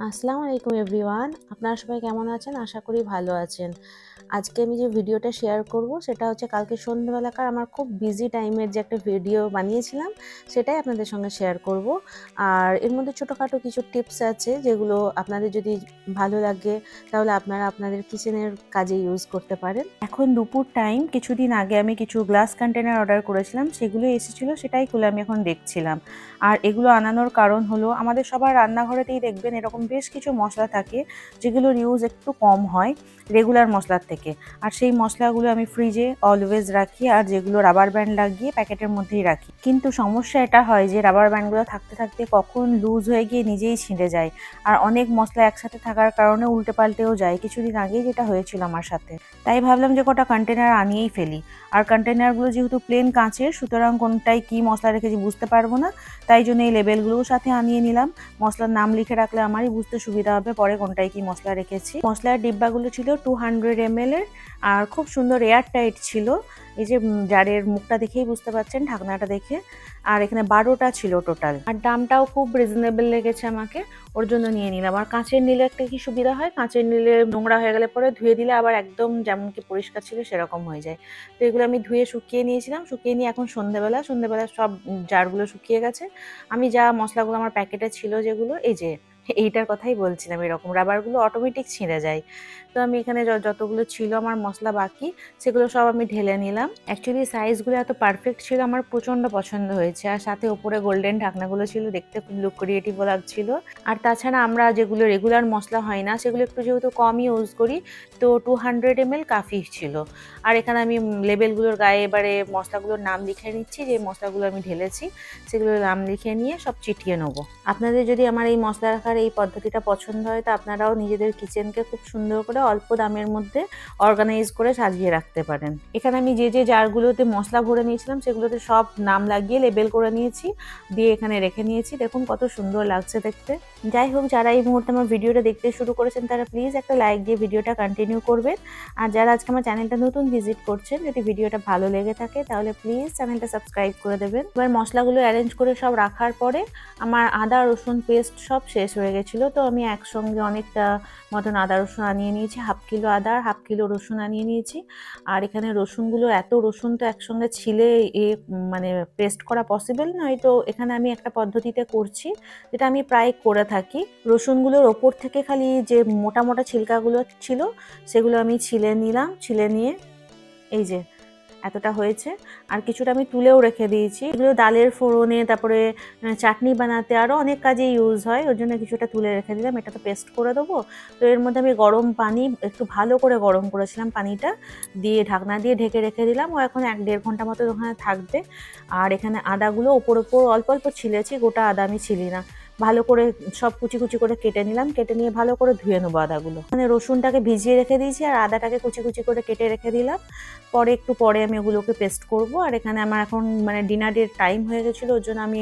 আসসালামু আলাইকুম এভরিওয়ান, আপনারা সবাই কেমন আছেন? আশা করি ভালো আছেন। আজকে আমি যে ভিডিওটা শেয়ার করব সেটা হচ্ছে কালকে সন্ধ্যেবেলাকার আমার খুব বিজি টাইমের যে একটা ভিডিও বানিয়েছিলাম সেটাই আপনাদের সঙ্গে শেয়ার করব। আর এর মধ্যে ছোটোখাটো কিছু টিপস আছে যেগুলো আপনাদের যদি ভালো লাগে তাহলে আপনারা আপনাদের কিচেনের কাজে ইউজ করতে পারেন। এখন দুপুর টাইম, কিছুদিন আগে আমি কিছু গ্লাস কন্টেনার অর্ডার করেছিলাম, সেগুলো এসেছিলো, সেটাই খুলে আমি এখন দেখছিলাম। আর এগুলো আনানোর কারণ হলো আমাদের সবার রান্নাঘরেতেই দেখবেন এরকম বেশ কিছু মশলা থাকে যেগুলোর ইউজ একটু কম হয় রেগুলার মশলার থেকে। আর সেই মশলাগুলো আমি ফ্রিজে অলওয়েজ রাখি, আর যেগুলো রাবার ব্যান্ড লাগিয়ে প্যাকেটের মধ্যেই রাখি। কিন্তু সমস্যা এটা হয় যে রাবার ব্যান্ডগুলো থাকতে থাকতে কখন লুজ হয়ে গিয়ে নিজেই ছিঁড়ে যায়, আর অনেক মশলা একসাথে থাকার কারণে উল্টে পাল্টেও যায়। কিছুদিন আগেই যেটা হয়েছিল আমার সাথে, তাই ভাবলাম যে কটা কন্টেনার আনিয়েই ফেলি। আর কন্টেনারগুলো যেহেতু প্লেন কাঁচের, সুতরাং কোনটাই কী মশলা রেখেছি বুঝতে পারবো না, তাই জন্য এই লেবেলগুলোও সাথে আনিয়ে নিলাম। মশলার নাম লিখে রাখলে আমারই বুঝতে সুবিধা হবে পরে কোনটায় কি মশলা রেখেছি। মশলার ডিব্বাগুলো ছিল 200 ml এর, আর খুব সুন্দর এয়ার টাইট ছিল। এই যে জারের মুখটা দেখেই বুঝতে পারছেন, ঢাকনাটা দেখে। আর এখানে 12টা ছিল টোটাল, আর দামটাও খুব রিজনেবল লেগেছে আমাকে, ওর জন্য নিয়ে নিলাম। আর কাঁচের নিলে একটা কি সুবিধা হয়, কাঁচের নিলে নোংরা হয়ে গেলে পরে ধুয়ে দিলে আবার একদম যেমন কি পরিষ্কার ছিল সেরকম হয়ে যায়। তো এগুলো আমি ধুয়ে শুকিয়ে নিয়েছিলাম, শুকিয়ে নিয়ে এখন সন্ধ্যেবেলা সব জারগুলো শুকিয়ে গেছে। আমি যা মশলাগুলো আমার প্যাকেটে ছিল যেগুলো, এই যে এইটার কথাই বলছিলাম, এরকম রাবারগুলো অটোমেটিক ছিঁড়ে যায়। তো আমি এখানে যতগুলো ছিল আমার মশলা বাকি, সেগুলো সব আমি ঢেলে নিলাম। অ্যাকচুয়ালি সাইজগুলো এত পারফেক্ট ছিল, আমার প্রচণ্ড পছন্দ হয়েছে। আর সাথে ওপরে গোল্ডেন ঢাকনাগুলো ছিল, দেখতে খুব লুক ক্রিয়েটিভ লাগছিল। আর তাছাড়া আমরা যেগুলো রেগুলার মশলা হয় না সেগুলো একটু যেহেতু কমই ইউজ করি, তো 200 ml কাফি ছিল। আর এখানে আমি লেবেলগুলোর গায়ে এবারে মশলাগুলোর নাম লিখে নিচ্ছি, যে মশলাগুলো আমি ঢেলেছি সেগুলোর নাম লিখে নিয়ে সব চিটিয়ে নেবো। আপনাদের যদি আমার এই মশলা রাখার এই পদ্ধতিটা পছন্দ হয়, তো আপনারাও নিজেদের কিচেনকে খুব সুন্দর করে অল্প দামের মধ্যে অর্গানাইজ করে সাজিয়ে রাখতে পারেন। এখানে আমি যে জারগুলোতে মশলা ভরে নিয়েছিলাম সেগুলোতে সব নাম লাগিয়ে লেবেল করে নিয়েছি, দিয়ে এখানে রেখে নিয়েছি। দেখুন কত সুন্দর লাগছে দেখতে। যাই হোক, যারা এই মুহূর্তে আমার ভিডিওটা দেখতে শুরু করেছেন তারা প্লিজ একটা লাইক দিয়ে ভিডিওটা কন্টিনিউ করবেন। আর যারা আজকে আমার চ্যানেলটা নতুন ভিজিট করছেন, যদি ভিডিওটা ভালো লেগে থাকে তাহলে প্লিজ চ্যানেলটা সাবস্ক্রাইব করে দেবেন। এবার মশলাগুলো অ্যারেঞ্জ করে সব রাখার পরে আমার আদা রসুন পেস্ট সব শেষ হয়ে গেছিলো, তো আমি একসঙ্গে অনেকটা মতন আদা রসুন আনিয়ে নিয়েছি। 1/2 কিলো আদা আর 1/2 কিলো রসুন আনিয়ে নিয়েছি। আর এখানে রসুনগুলো, এত রসুন তো একসঙ্গে ছিলে মানে পেস্ট করা পসিবল নয়, তো এখানে আমি একটা পদ্ধতিতে করছি যেটা আমি প্রায় করে থাকি। রসুনগুলোর ওপর থেকে খালি যে মোটা মোটা ছিলকাগুলো ছিল সেগুলো আমি ছিলে নিলাম, ছিলে নিয়ে এই যে এতটা হয়েছে। আর কিছুটা আমি তুলেও রেখে দিয়েছি, এগুলো ডালের ফোড়নে, তারপরে চাটনি বানাতে, আরও অনেক কাজে ইউজ হয়, ওর জন্য কিছুটা তুলে রেখে দিলাম। এটা তো পেস্ট করে দেবো। তো এর মধ্যে আমি গরম পানি একটু ভালো করে গরম করেছিলাম, পানিটা দিয়ে ঢাকনা দিয়ে ঢেকে রেখে দিলাম। ও এখন 1-1.5 ঘন্টা মতো ওখানে থাকবে। আর এখানে আদাগুলো ওপর অল্প অল্প ছিলেছি, গোটা আদা আমি ছিলি না। ভালো করে সব কুচি কুচি করে কেটে নিলাম, কেটে নিয়ে ভালো করে ধুয়ে নেবো আদাগুলো। মানে রসুনটাকে ভিজিয়ে রেখে দিয়েছি আর আদাটাকে কুচি কুচি করে কেটে রেখে দিলাম। একটু পরে আমি ওগুলোকে পেস্ট করব। আর এখানে আমার এখন মানে ডিনারের টাইম হয়ে গেছিলো, ওর জন্য আমি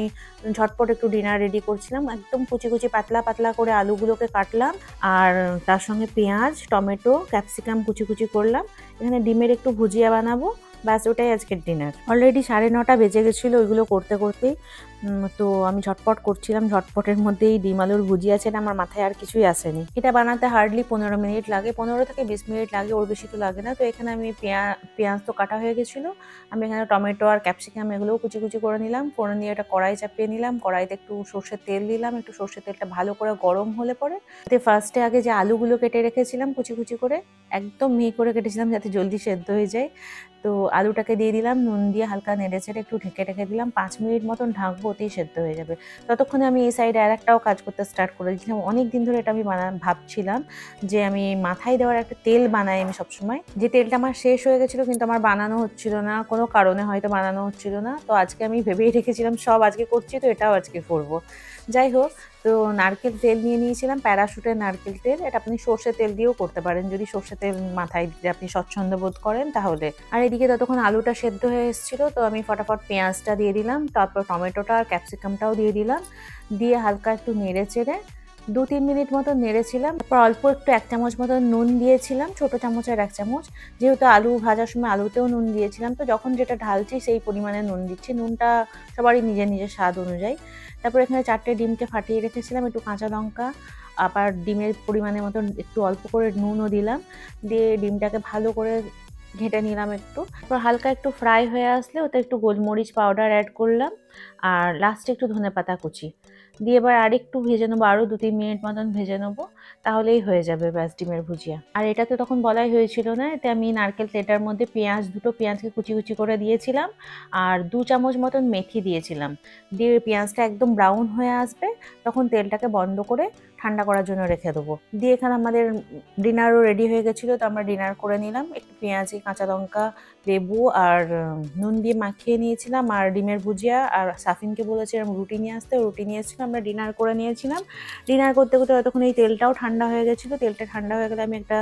ঝটপট একটু ডিনার রেডি করছিলাম। একদম কুচি কুচি পাতলা পাতলা করে আলুগুলোকে কাটলাম, আর তার সঙ্গে পেঁয়াজ, টমেটো, ক্যাপসিকাম কুচি কুচি করলাম। এখানে ডিমের একটু ভুজিয়া বানাবো, ব্যাস ওটাই আজকের ডিনার। অলরেডি 9:30 বেজে গেছিলো ওইগুলো করতে করতেই। তো আমি ঝটপট করছিলাম, ঝটপটের মধ্যেই ডিম আলুর ভুজিয়া আছে, আমার মাথায় আর কিছুই আসেনি। এটা বানাতে হার্ডলি 15 মিনিট লাগে, 15 থেকে 20 মিনিট লাগে, ওর বেশি তো লাগে না। তো এখানে আমি পেঁয়াজ তো কাটা হয়ে গেছিলো, আমি এখানে টমেটো আর ক্যাপসিকাম এগুলোও কুচি কুচি করে নিলাম। ফোড়ন দিয়ে একটা কড়াই চাপিয়ে নিলাম, কড়াইতে একটু সর্ষের তেল দিলাম। একটু সর্ষের তেলটা ভালো করে গরম হলে পরে ফার্স্টে আগে যে আলুগুলো কেটে রেখেছিলাম কুচি কুচি করে, একদম মিহি করে কেটেছিলাম যাতে জলদি সেদ্ধ হয়ে যায়, তো আলুটাকে দিয়ে দিলাম, নুন দিয়ে হালকা নেড়ে ছেড়ে একটু ঢেকে রেখে দিলাম। 5 মিনিট মতন ঢাকবো, ওতেই সেদ্ধ হয়ে যাবে। ততক্ষণে আমি এই সাইডে আর একটাও কাজ করতে স্টার্ট করে দিয়েছিলাম। অনেক দিন ধরে এটা আমি ভাবছিলাম যে আমি মাথায় দেওয়ার একটা তেল বানাই আমি সবসময়, যে তেলটা আমার শেষ হয়ে গেছিলো কিন্তু আমার বানানো হচ্ছিল না, কোনো কারণে হয়তো বানানো হচ্ছিল না। তো আজকে আমি ভেবেই রেখেছিলাম সব আজকে করছি, তো এটাও আজকে করবো। যাই হোক, তো নারকেল তেল নিয়ে নিয়েছিলাম, প্যারাশুটের নারকেল তেল। এটা আপনি সর্ষে তেল দিয়েও করতে পারেন, যদি সর্ষে তেল মাথায় দিতে আপনি স্বচ্ছন্দ বোধ করেন তাহলে। আর এদিকে ততক্ষণ আলুটা সেদ্ধ হয়ে এসেছিলো, তো আমি ফটাফট পেঁয়াজটা দিয়ে দিলাম, তারপর টমেটোটা আর ক্যাপসিকামটাও দিয়ে দিলাম, দিয়ে হালকা একটু নেড়ে চেড়ে 2-3 মিনিট মতো নেড়েছিলাম। তারপর অল্প একটু 1 চামচ মতো নুন দিয়েছিলাম, ছোট চামচের 1 চামচ। যেহেতু আলু ভাজার সময় আলুতেও নুন দিয়েছিলাম, তো যখন যেটা ঢালছি সেই পরিমাণে নুন দিচ্ছি। নুনটা সবারই নিজের নিজের স্বাদ অনুযায়ী। তারপর এখানে 4টে ডিমকে ফাটিয়ে রেখেছিলাম, একটু কাঁচা লঙ্কা, আবার ডিমের পরিমাণের মতন একটু অল্প করে নুনও দিলাম। দিয়ে ডিমটাকে ভালো করে ঘেঁটে নিলাম একটু। তারপর হালকা একটু ফ্রাই হয়ে আসলে ওতে একটু গোলমরিচ পাউডার অ্যাড করলাম, আর লাস্টে একটু ধনেপাতা কুচি দিয়ে এবার আরেকটু ভেজে নেবো, আরও 2-3 মিনিট মতন ভেজে নেবো, তাহলেই হয়ে যাবে ব্যাস ডিমের ভুজিয়া। আর এটা তো তখন বলাই হয়েছিল না, এতে আমি নারকেল তেলটার মধ্যে দুটো পেঁয়াজকে কুচি কুচি করে দিয়েছিলাম, আর 2 চামচ মতন মেথি দিয়েছিলাম। দিয়ে পেঁয়াজটা একদম ব্রাউন হয়ে আসবে, তখন তেলটাকে বন্ধ করে ঠান্ডা করার জন্য রেখে দেবো। দিয়ে এখানে আমাদের ডিনারও রেডি হয়ে গেছিলো, তো আমরা ডিনার করে নিলাম। একটু পেঁয়াজি, কাঁচা লঙ্কা, লেবু আর নুন দিয়ে মাখিয়ে নিয়েছিলাম, আর ডিমের ভুজিয়া, আর সাফিনকে বলেছিলাম রুটি নিয়ে আসতে, রুটি নিয়ে এসেছিলাম, আমরা ডিনার করে নিয়েছিলাম। ডিনার করতে করতে ততক্ষণ এই তেলটাও ঠান্ডা হয়ে গেছিলো। তেলটা ঠান্ডা হয়ে গেলে আমি একটা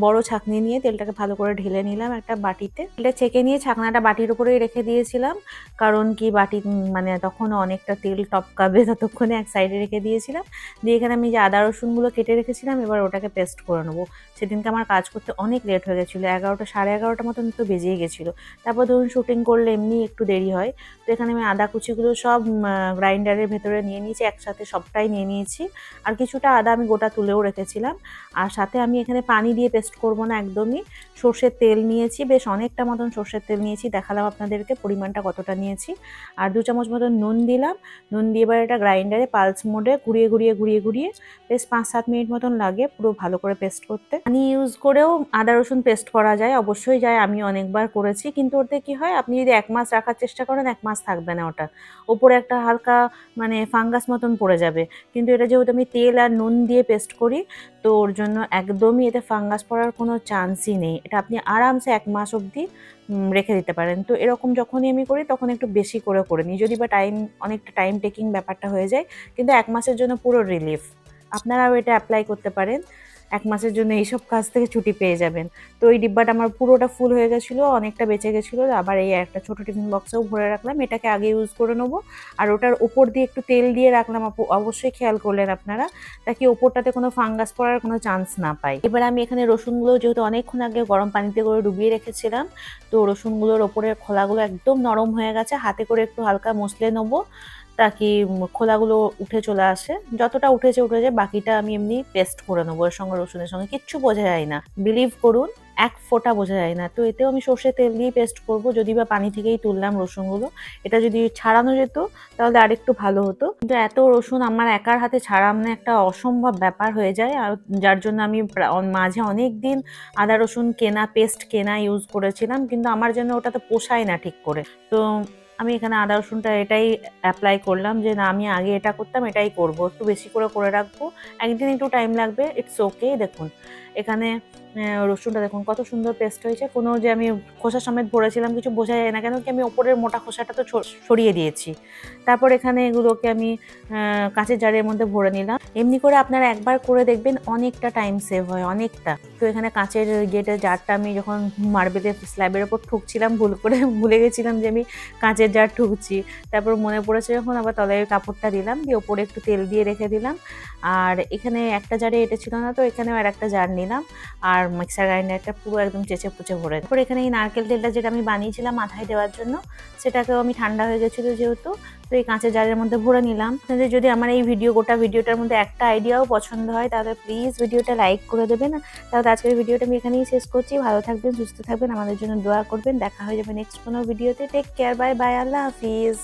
বড় ছাঁকনি নিয়ে তেলটাকে ভালো করে ঢেলে নিলাম একটা বাটিতে। তেলটা ছেঁকে নিয়ে ছাঁকনাটা বাটির উপরেই রেখে দিয়েছিলাম, কারণ কি বাটি মানে তখনও অনেকটা তেল টপকাবে, ততক্ষণে এক সাইডে রেখে দিয়েছিলাম। দিয়ে এখানে আমি যে আদা রসুনগুলো কেটে রেখেছিলাম, এবার ওটাকে পেস্ট করে নেবো। সেদিনকে আমার কাজ করতে অনেক লেট হয়ে গেছিলো, 11টা 11:30 মতন তো বেজেই গেছিলো। তারপর ধরুন শুটিং করলে এমনি একটু দেরি হয়, তো এখানে আমি আদা কুচিগুলো সব গ্রাইন্ডারের ভেতরে নিয়ে নিয়েছি, একসাথে সবটাই নিয়ে নিয়েছি। আর কিছুটা আদা আমি গোটা তুলেও রেখেছিলাম। আর সাথে আমি এখানে পানি দিয়ে পেস্ট করবো না, একদমই সর্ষের তেল নিয়েছি, বেশ অনেকটা মতন সর্ষের তেল নিয়েছি, দেখালাম আপনাদেরকে পরিমাণটা কতটা নিয়েছি। আর 2 চামচ মতন নুন দিলাম। নুন দিয়ে এবার এটা গ্রাইন্ডারে পালস মোডে ঘুরিয়ে বেশ 5-7 মিনিট মতন লাগে পুরো ভালো করে পেস্ট করতে। পানি ইউজ করেও আদা রসুন পেস্ট করা যায়, অবশ্যই যায়, আমি অনেকবার করেছি। কিন্তু ওতে কি হয়, আপনি যদি 1 মাস রাখার চেষ্টা করেন, 1 মাস থাকবে না ওটা, ওপরে একটা হালকা মানে ফাঙ্গাস মতন পড়ে যাবে। কিন্তু এটা যেহেতু আমি তেল আর নুন দিয়ে পেস্ট করি, তো ওর জন্য একদমই এতে ফাঙ্গাস পড়ার কোনো চান্সই নেই। এটা আপনি আরামসে 1 মাস অবধি রেখে দিতে পারেন। তো এরকম যখনই আমি করি তখন একটু বেশি করে নিই, যদি বা অনেকটা টাইম টেকিং ব্যাপারটা হয়ে যায়, কিন্তু 1 মাসের জন্য পুরো রিলিফ। আপনারাও এটা অ্যাপ্লাই করতে পারেন, 1 মাসের জন্য এইসব কাজ থেকে ছুটি পেয়ে যাবেন। তো এই ডিব্বাটা আমার পুরোটা ফুল হয়ে গেছিলো, অনেকটা বেঁচে গেছিলো, আবার এই একটা ছোটো টিফিন বক্সেও ভরে রাখলাম। এটাকে আগে ইউজ করে নেবো, আর ওটার ওপর দিয়ে একটু তেল দিয়ে রাখলাম, অবশ্যই খেয়াল করলেন আপনারা, তাকে ওপরটাতে কোনো ফাঙ্গাস পড়ার কোনো চান্স না পায়। এবার আমি এখানে রসুনগুলো যেহেতু অনেকক্ষণ আগে গরম পানিতে করে ডুবিয়ে রেখেছিলাম, তো রসুনগুলোর ওপরের খোলাগুলো একদম নরম হয়ে গেছে, হাতে করে একটু হালকা মসলে নেবো, তাকি খোলাগুলো উঠে চলে আসে। যতটা উঠেছে, বাকিটা আমি এমনি পেস্ট করে নেবো এর সঙ্গে, রসুনের সঙ্গে। কিচ্ছু বোঝা যায় না, বিলিভ করুন, এক ফোঁটা বোঝা যায় না। তো এতেও আমি সর্ষের তেল দিয়ে পেস্ট করবো, যদি বা পানি থেকেই তুললাম রসুনগুলো। এটা যদি ছাড়ানো যেত তাহলে আরেকটু ভালো হতো, কিন্তু এত রসুন আমার একার হাতে ছাড়ানো একটা অসম্ভব ব্যাপার হয়ে যায়, আর যার জন্য আমি মাঝে অনেক দিন আদা রসুন পেস্ট কেনা ইউজ করেছিলাম, কিন্তু আমার জন্য ওটা তো পোষায় না ঠিক করে। তো আমি এখানে আদা রসুনটা এটাই অ্যাপ্লাই করলাম, যে না, আমি আগে এটা করতাম, এটাই করব, একটু বেশি করে রাখবো, একদিন একটু টাইম লাগবে, ইটস ওকে। দেখুন এখানে রসুনটা দেখুন কত সুন্দর পেস্ট হয়েছে, কোনো যে আমি খোসা সমেত ভরেছিলাম কিছু বোঝা যায় না, কেন কি আমি ওপরের মোটা খোসাটা তো সরিয়ে দিয়েছি। তারপর এখানে এগুলোকে আমি কাঁচের জারের মধ্যে ভরে নিলাম। এমনি করে আপনারা একবার করে দেখবেন, অনেকটা টাইম সেভ হয়, অনেকটা। তো এখানে কাঁচের জারটা আমি যখন মার্বেলের স্ল্যাবের ওপর ঠুকছিলাম, ভুলে গেছিলাম যে আমি কাঁচের জার ঠুকছি। তারপর মনে পড়েছে যখন, আবার তলায় কাপড়টা দিলাম, দিয়ে ওপরে একটু তেল দিয়ে রেখে দিলাম। আর এখানে একটা জারে এটা ছিল না, তো এখানেও আর একটা জার নিলাম, আর মিক্সার গ্রাইন্ডারটা পুরো একদম চেঁচে পুচে ভরে। তারপর এখানে এই নারকেল তেলটা যেটা আমি বানিয়েছিলাম মাথায় দেওয়ার জন্য, সেটাকেও আমি ঠান্ডা হয়ে গেছিলো যেহেতু, তো এই কাঁচের জারের মধ্যে ভরে নিলাম। আপনাদের যদি আমার এই গোটা ভিডিওটার মধ্যে একটা আইডিয়াও পছন্দ হয়, তাহলে প্লিজ ভিডিওটা লাইক করে দেবেন। তাহলে আজকের ভিডিওটা আমি এখানেই শেষ করছি। ভালো থাকবেন, সুস্থ থাকবেন, আমাদের জন্য দোয়া করবেন। দেখা হয়ে যাবে নেক্সট কোনো ভিডিওতে। টেক কেয়ার, বাই বাই, আল্লাহ হাফিজ।